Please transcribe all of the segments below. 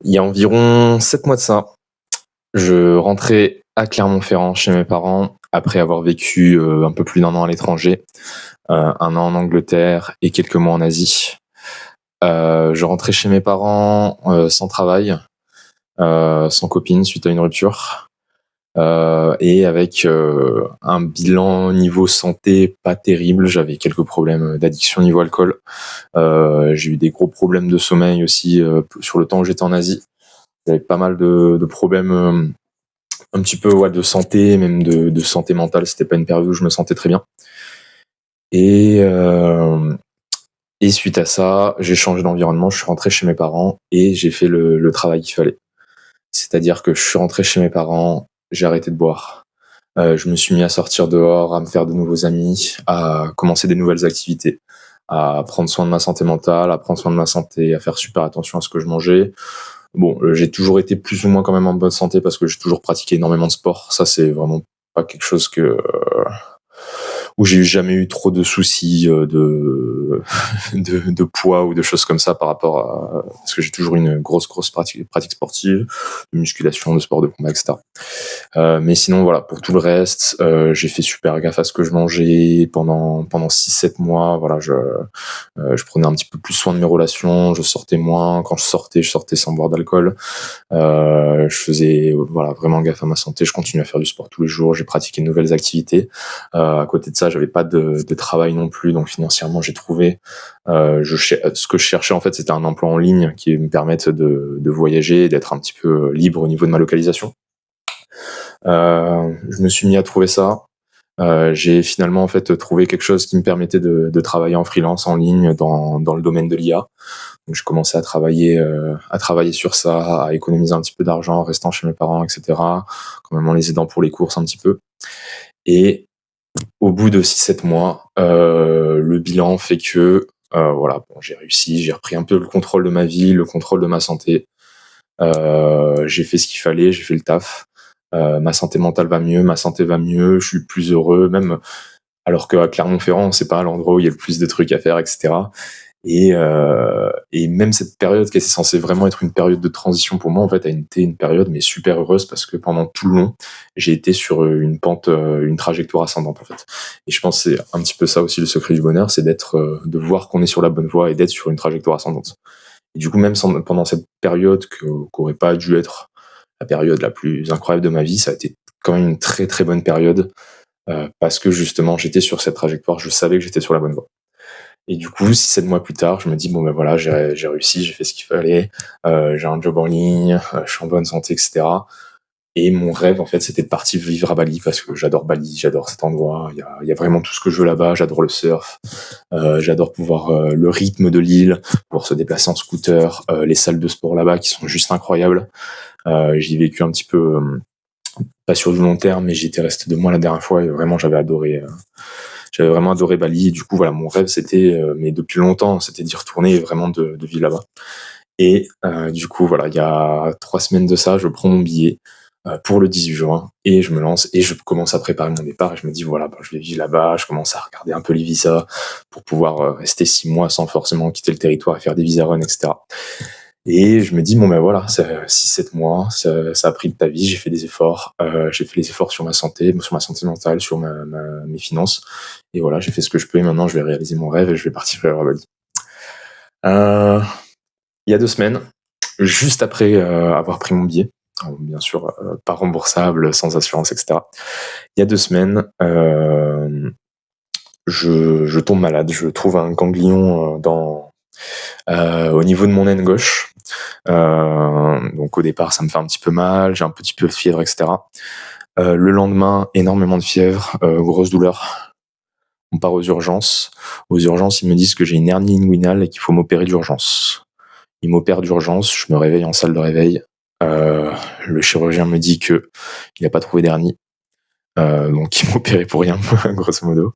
Il y a environ 7 mois de ça, je rentrais à Clermont-Ferrand chez mes parents après avoir vécu, un peu plus d'1 an à l'étranger, 1 an en Angleterre et quelques mois en Asie. Je rentrais chez mes parents, sans travail, sans copine suite à une rupture, et avec, un bilan niveau santé pas terrible. J'avais quelques problèmes d'addiction niveau alcool. J'ai eu des gros problèmes de sommeil aussi, sur le temps où j'étais en Asie. J'avais pas mal de problèmes, un petit peu ouais, de santé, même de santé mentale. C'était pas une période où je me sentais très bien. Et, et suite à ça, j'ai changé d'environnement, je suis rentré chez mes parents et j'ai fait le travail qu'il fallait. C'est-à-dire que je suis rentré chez mes parents, j'ai arrêté de boire. Je me suis mis à sortir dehors, à me faire de nouveaux amis, à commencer des nouvelles activités, à prendre soin de ma santé mentale, à prendre soin de ma santé, à faire super attention à ce que je mangeais. Bon, j'ai toujours été plus ou moins quand même en bonne santé parce que j'ai toujours pratiqué énormément de sport. Ça, c'est vraiment pas quelque chose où j'ai jamais eu trop de soucis de poids ou de choses comme ça par rapport à parce que j'ai toujours une grosse pratique sportive, de musculation, de sport de combat, etc. Mais sinon voilà, pour tout le reste, j'ai fait super gaffe à ce que je mangeais pendant 6-7 mois. Voilà, je prenais un petit peu plus soin de mes relations, je sortais moins. Quand je sortais sans boire d'alcool. Je faisais voilà vraiment gaffe à ma santé. Je continue à faire du sport tous les jours. J'ai pratiqué de nouvelles activités. À côté de ça, j'avais pas de travail non plus, donc financièrement, j'ai trouvé. Ce que je cherchais en fait, c'était un emploi en ligne qui me permette de voyager, et d'être un petit peu libre au niveau de ma localisation. Je me suis mis à trouver ça. J'ai finalement en fait trouvé quelque chose qui me permettait de travailler en freelance en ligne dans le domaine de l'IA. Donc je commençais à travailler sur ça, à économiser un petit peu d'argent en restant chez mes parents, etc. Quand même en les aidant pour les courses un petit peu. Et au bout de 6-7 mois, le bilan fait que voilà, bon, j'ai réussi, j'ai repris un peu le contrôle de ma vie, le contrôle de ma santé. J'ai fait ce qu'il fallait, j'ai fait le taf. Ma santé mentale va mieux, ma santé va mieux, je suis plus heureux, même alors qu'à Clermont-Ferrand, c'est pas l'endroit où il y a le plus de trucs à faire, etc. Et même cette période qui était censée vraiment être une période de transition pour moi, en fait, a été une période mais super heureuse parce que pendant tout le long, j'ai été sur une pente, une trajectoire ascendante en fait. Et je pense que c'est un petit peu ça aussi le secret du bonheur, c'est de voir qu'on est sur la bonne voie et d'être sur une trajectoire ascendante. Et du coup, même pendant cette période qu'aurait pas dû être la période la plus incroyable de ma vie, ça a été quand même une très très bonne période parce que justement j'étais sur cette trajectoire, je savais que j'étais sur la bonne voie. Et du coup, 6-7 mois plus tard, je me dis bon ben voilà, j'ai réussi, j'ai fait ce qu'il fallait, j'ai un job en ligne, je suis en bonne santé, etc. Et mon rêve en fait, c'était de partir vivre à Bali parce que j'adore Bali, j'adore cet endroit. Il y a vraiment tout ce que je veux là-bas. J'adore le surf, j'adore pouvoir le rythme de l'île, pouvoir se déplacer en scooter, les salles de sport là-bas qui sont juste incroyables. J'y ai vécu un petit peu, pas sur du long terme, mais j'y étais resté 2 mois la dernière fois et vraiment j'avais adoré. J'avais vraiment adoré Bali. Et du coup, voilà, mon rêve, c'était, mais depuis longtemps, c'était d'y retourner et vraiment de vivre là-bas. Et du coup, voilà, il y a 3 semaines de ça, je prends mon billet pour le 18 juin et je me lance et je commence à préparer mon départ. Et je me dis, voilà, bah, je vais vivre là-bas. Je commence à regarder un peu les visas pour pouvoir rester 6 mois sans forcément quitter le territoire et faire des visa runs, etc. Et je me dis, bon ben voilà, 6-7 mois, ça a pris de ta vie, j'ai fait des efforts, j'ai fait les efforts sur ma santé mentale, sur mes finances. Et voilà, j'ai fait ce que je peux et maintenant je vais réaliser mon rêve et je vais partir vers Bali. Euh, il y a 2 semaines, juste après avoir pris mon billet, bien sûr pas remboursable, sans assurance, etc. Il y a 2 semaines, je tombe malade, je trouve un ganglion au niveau de mon aine gauche. Donc au départ, ça me fait un petit peu mal, j'ai un petit peu de fièvre, etc. Le lendemain, énormément de fièvre, grosse douleur. On part aux urgences. Aux urgences, ils me disent que j'ai une hernie inguinale et qu'il faut m'opérer d'urgence. Ils m'opèrent d'urgence, je me réveille en salle de réveil. Le chirurgien me dit que il n'a pas trouvé d'hernie. Donc ils m'ont opéré pour rien, grosso modo.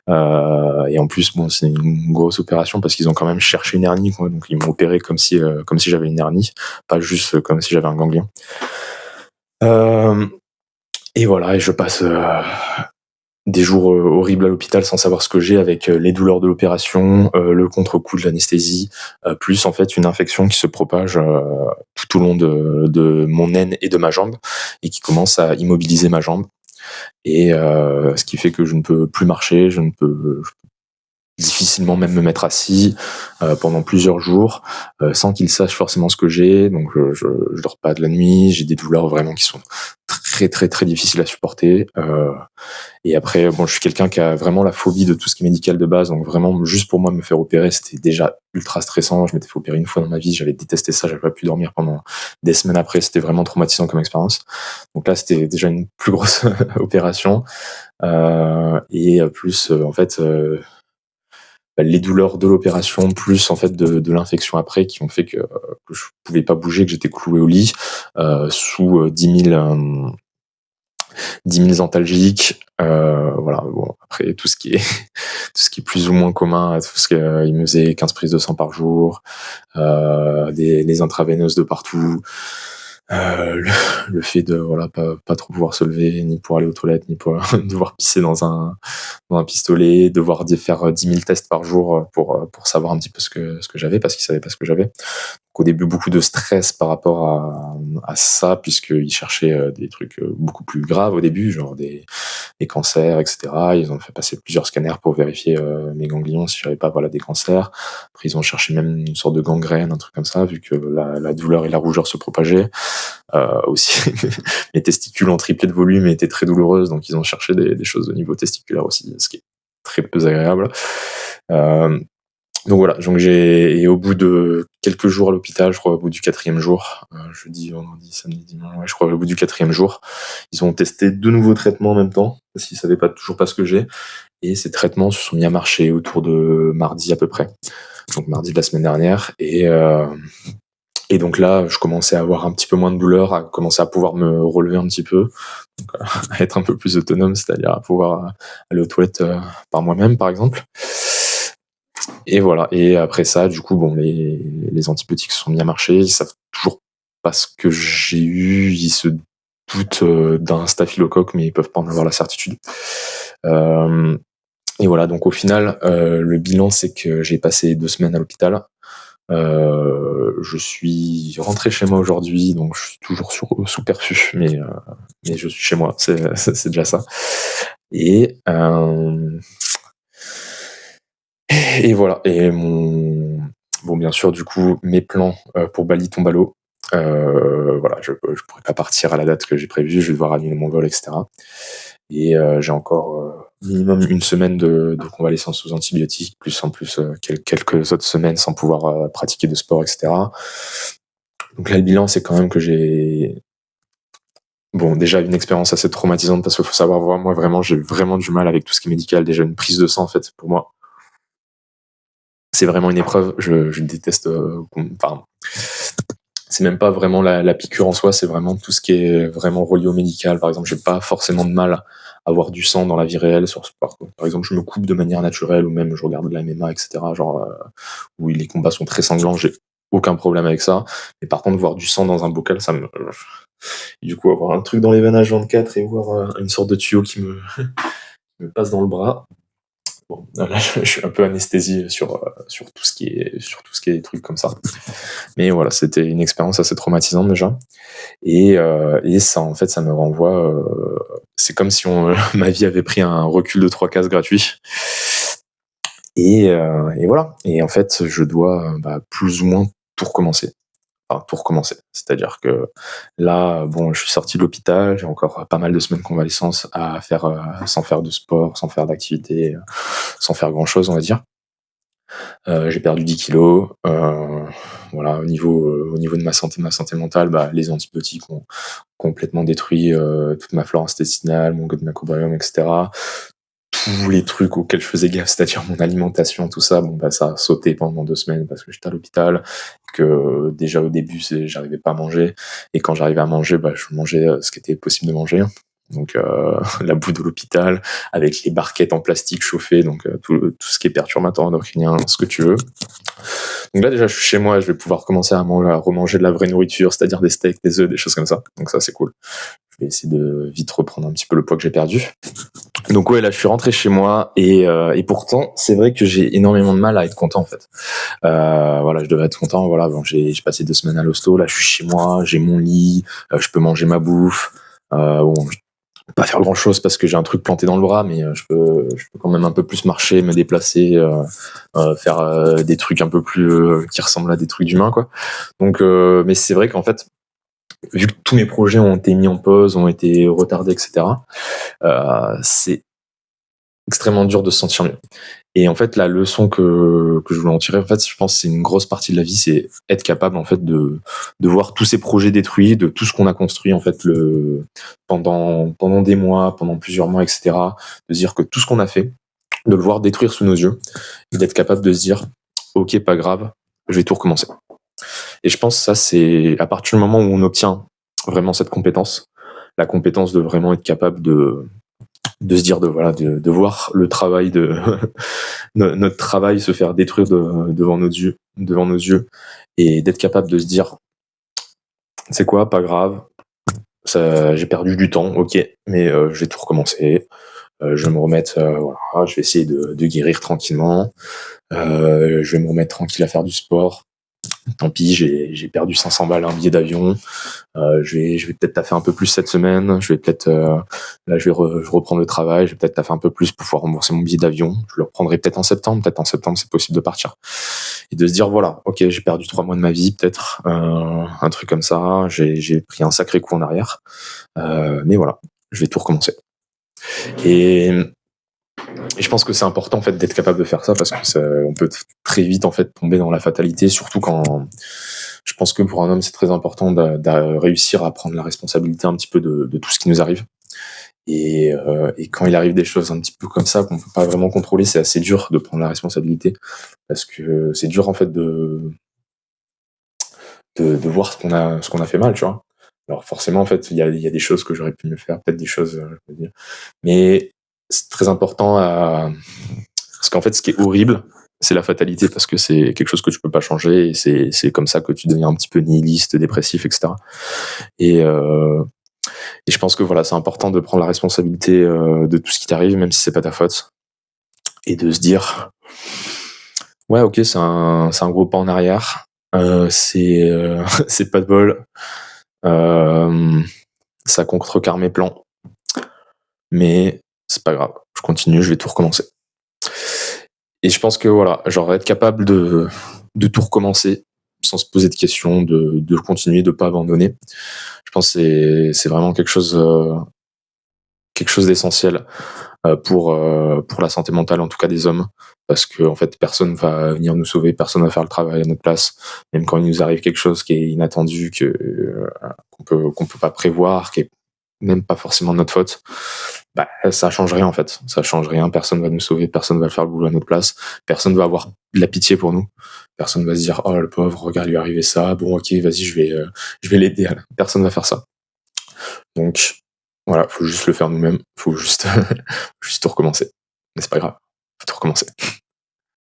Et en plus, bon, c'est une grosse opération parce qu'ils ont quand même cherché une hernie, quoi. Donc ils m'ont opéré comme si j'avais une hernie, pas juste comme si j'avais un ganglion. Et voilà, et je passe des jours horribles à l'hôpital sans savoir ce que j'ai, avec les douleurs de l'opération, le contre-coup de l'anesthésie, plus en fait une infection qui se propage tout au long de mon aine et de ma jambe et qui commence à immobiliser ma jambe. Et ce qui fait que je ne peux plus marcher, je peux difficilement même me mettre assis pendant plusieurs jours sans qu'ils sachent forcément ce que j'ai. Donc je dors pas de la nuit, j'ai des douleurs vraiment qui sont très très très difficiles à supporter. Et après, bon, je suis quelqu'un qui a vraiment la phobie de tout ce qui est médical de base, donc vraiment, juste pour moi, me faire opérer, c'était déjà ultra stressant. Je m'étais fait opérer une fois dans ma vie, j'avais détesté ça, j'avais pas pu dormir pendant des semaines après, c'était vraiment traumatisant comme expérience. Donc là, c'était déjà une plus grosse opération. Et plus, en fait, les douleurs de l'opération, plus en fait de l'infection après, qui ont fait que je pouvais pas bouger, que j'étais cloué au lit, sous 10 000 antalgiques, voilà. Bon, après tout ce qui est tout ce qui est plus ou moins commun, tout ce que il me faisait 15 prises de sang par jour, des intraveineuses de partout, le fait de voilà pas trop pouvoir se lever, ni pour aller aux toilettes, ni pour devoir pisser dans un pistolet, devoir faire 10 000 tests par jour pour savoir un petit peu ce que j'avais, parce qu'ils savaient pas ce que j'avais. Au début, beaucoup de stress par rapport à ça, puisqu'ils cherchaient des trucs beaucoup plus graves au début, genre des cancers, etc. Ils ont fait passer plusieurs scanners pour vérifier mes ganglions, si j'avais pas voilà, des cancers. Après, ils ont cherché même une sorte de gangrène, un truc comme ça, vu que la douleur et la rougeur se propageaient. Aussi, mes testicules ont triplé de volume et étaient très douloureuses, donc ils ont cherché des choses au niveau testiculaire aussi, ce qui est très peu agréable. Donc voilà, et au bout de quelques jours à l'hôpital, je crois au bout du 4e jour, jeudi, vendredi, samedi, dimanche, ouais, je crois au bout du 4e jour, ils ont testé 2 nouveaux traitements en même temps, parce qu'ils savaient toujours pas ce que j'ai, et ces traitements se sont mis à marcher autour de mardi à peu près, donc mardi de la semaine dernière, et donc là, je commençais à avoir un petit peu moins de douleur, à commencer à pouvoir me relever un petit peu, donc à être un peu plus autonome, c'est-à-dire à pouvoir aller aux toilettes par moi-même, par exemple. Et voilà. Et après ça, du coup, bon, les antibiotiques se sont mis à marcher. Ils savent toujours pas ce que j'ai eu. Ils se doutent d'un staphylocoque, mais ils peuvent pas en avoir la certitude. Et voilà. Donc au final, le bilan, c'est que j'ai passé 2 semaines à l'hôpital. Je suis rentré chez moi aujourd'hui, donc je suis toujours sous perfu, mais je suis chez moi. C'est déjà ça. Et voilà. Et bon, bien sûr, du coup, mes plans pour Bali tombent à l'eau. Voilà, je pourrais pas partir à la date que j'ai prévue. Je vais devoir annuler mon vol, etc. Et j'ai encore minimum une semaine de convalescence sous antibiotiques, plus en plus quelques autres semaines sans pouvoir pratiquer de sport, etc. Donc là, le bilan, c'est quand même que j'ai déjà une expérience assez traumatisante, parce qu'il faut savoir, moi vraiment, j'ai vraiment du mal avec tout ce qui est médical. Déjà, une prise de sang, en fait, pour moi, c'est vraiment une épreuve. Je déteste. Enfin, c'est même pas vraiment la piqûre en soi, c'est vraiment tout ce qui est vraiment relié au médical. Par exemple, j'ai pas forcément de mal à avoir du sang dans la vie réelle sur sport. Par exemple, je me coupe de manière naturelle, ou même je regarde de la MMA, etc. Genre où les combats sont très sanglants, j'ai aucun problème avec ça. Mais par contre, voir du sang dans un bocal, ça me. Du coup, avoir un truc dans les veines H24 et voir une sorte de tuyau qui me passe dans le bras. Bon, là, je suis un peu anesthésié sur tout ce qui est des trucs comme ça. Mais voilà, c'était une expérience assez traumatisante déjà. Et ça, en fait, ça me renvoie. C'est comme si ma vie avait pris un recul de 3 cases gratuit. Et voilà. Et en fait, je dois plus ou moins tout recommencer. Enfin, tout recommencer. C'est-à-dire que là, bon, je suis sorti de l'hôpital, j'ai encore pas mal de semaines de convalescence à faire sans faire de sport, sans faire d'activité, sans faire grand-chose, on va dire. J'ai perdu 10 kilos. Voilà, au niveau de ma santé mentale, les antibiotiques ont complètement détruit toute ma flore intestinale, mon gut microbiome, etc. Tous les trucs auxquels je faisais gaffe, c'est-à-dire mon alimentation, tout ça, ça a sauté pendant 2 semaines parce que j'étais à l'hôpital, que déjà au début, j'arrivais pas à manger, et quand j'arrivais à manger, je mangeais ce qui était possible de manger. Donc la boue de l'hôpital, avec les barquettes en plastique chauffées, donc tout ce qui est perturbateur endocrinien, ce que tu veux. Donc là déjà, je suis chez moi, je vais pouvoir commencer à remanger de la vraie nourriture, c'est-à-dire des steaks, des œufs, des choses comme ça. Donc ça, c'est cool. vais essayer de vite reprendre un petit peu le poids que j'ai perdu. Donc ouais, là, je suis rentré chez moi et pourtant, c'est vrai que j'ai énormément de mal à être content en fait. Voilà, je devais être content. Voilà, bon, j'ai passé 2 semaines à l'hosto. Là, je suis chez moi, j'ai mon lit, je peux manger ma bouffe. Bon, je peux pas faire grand chose parce que j'ai un truc planté dans le bras, mais je peux quand même un peu plus marcher, me déplacer, faire des trucs un peu plus qui ressemblent à des trucs d'humains, quoi. Donc, mais c'est vrai qu'en fait, vu que tous mes projets ont été mis en pause, ont été retardés, etc., c'est extrêmement dur de se sentir mieux. Et en fait, la leçon que je voulais en tirer, en fait, je pense que c'est une grosse partie de la vie, c'est être capable, en fait, de voir tous ces projets détruits, de tout ce qu'on a construit, en fait, pendant des mois, pendant plusieurs mois, etc., de se dire que tout ce qu'on a fait, de le voir détruire sous nos yeux, et d'être capable de se dire, ok, pas grave, je vais tout recommencer. Et je pense que ça, c'est à partir du moment où on obtient vraiment cette compétence, la compétence de vraiment être capable de se dire de voir le travail de notre travail se faire détruire devant nos yeux et d'être capable de se dire c'est quoi, pas grave, ça, j'ai perdu du temps, ok, mais je vais tout recommencer, je vais me remettre, voilà, je vais essayer de guérir tranquillement, je vais me remettre tranquille à faire du sport. Tant pis, j'ai perdu 500 balles un billet d'avion. Je vais peut-être taffer un peu plus cette semaine. Je vais peut-être là, je reprends le travail. Je vais peut-être taffer un peu plus pour pouvoir rembourser mon billet d'avion. Je le reprendrai peut-être en septembre. Peut-être en septembre, c'est possible de partir et de se dire voilà, ok, j'ai perdu 3 mois de ma vie, peut-être un truc comme ça. J'ai pris un sacré coup en arrière, mais voilà, je vais tout recommencer. Et et je pense que c'est important en fait d'être capable de faire ça parce que on peut très vite en fait tomber dans la fatalité, surtout quand je pense que pour un homme c'est très important de réussir à prendre la responsabilité un petit peu de tout ce qui nous arrive. Et quand il arrive des choses un petit peu comme ça qu'on peut pas vraiment contrôler, c'est assez dur de prendre la responsabilité parce que c'est dur en fait de voir ce qu'on a fait mal, tu vois. Alors forcément en fait il y a des choses que j'aurais pu mieux faire, peut-être des choses, je veux dire, mais c'est très important parce qu'en fait, ce qui est horrible, c'est la fatalité parce que c'est quelque chose que tu peux pas changer et c'est comme ça que tu deviens un petit peu nihiliste, dépressif, etc. Et, euh, et je pense que voilà, c'est important de prendre la responsabilité de tout ce qui t'arrive, même si c'est pas ta faute, et de se dire, ouais, ok, c'est un gros pas en arrière, c'est pas de bol, euh, ça contrecarre mes plans, mais c'est pas grave, je continue, je vais tout recommencer. Et je pense que voilà, genre être capable de tout recommencer sans se poser de questions, de continuer, de pas abandonner. Je pense que c'est vraiment quelque chose d'essentiel pour la santé mentale, en tout cas des hommes, parce que en fait personne va venir nous sauver, personne va faire le travail à notre place, même quand il nous arrive quelque chose qui est inattendu, qu'on peut pas prévoir, qui est même pas forcément de notre faute, bah, ça change rien en fait. Ça change rien, personne va nous sauver, personne va faire le boulot à notre place, personne va avoir de la pitié pour nous. Personne va se dire oh le pauvre, regarde, il lui est arrivé ça, bon ok, vas-y, je vais l'aider. Personne va faire ça. Donc voilà, faut juste le faire nous-mêmes, faut juste juste tout recommencer. Mais c'est pas grave, faut tout recommencer.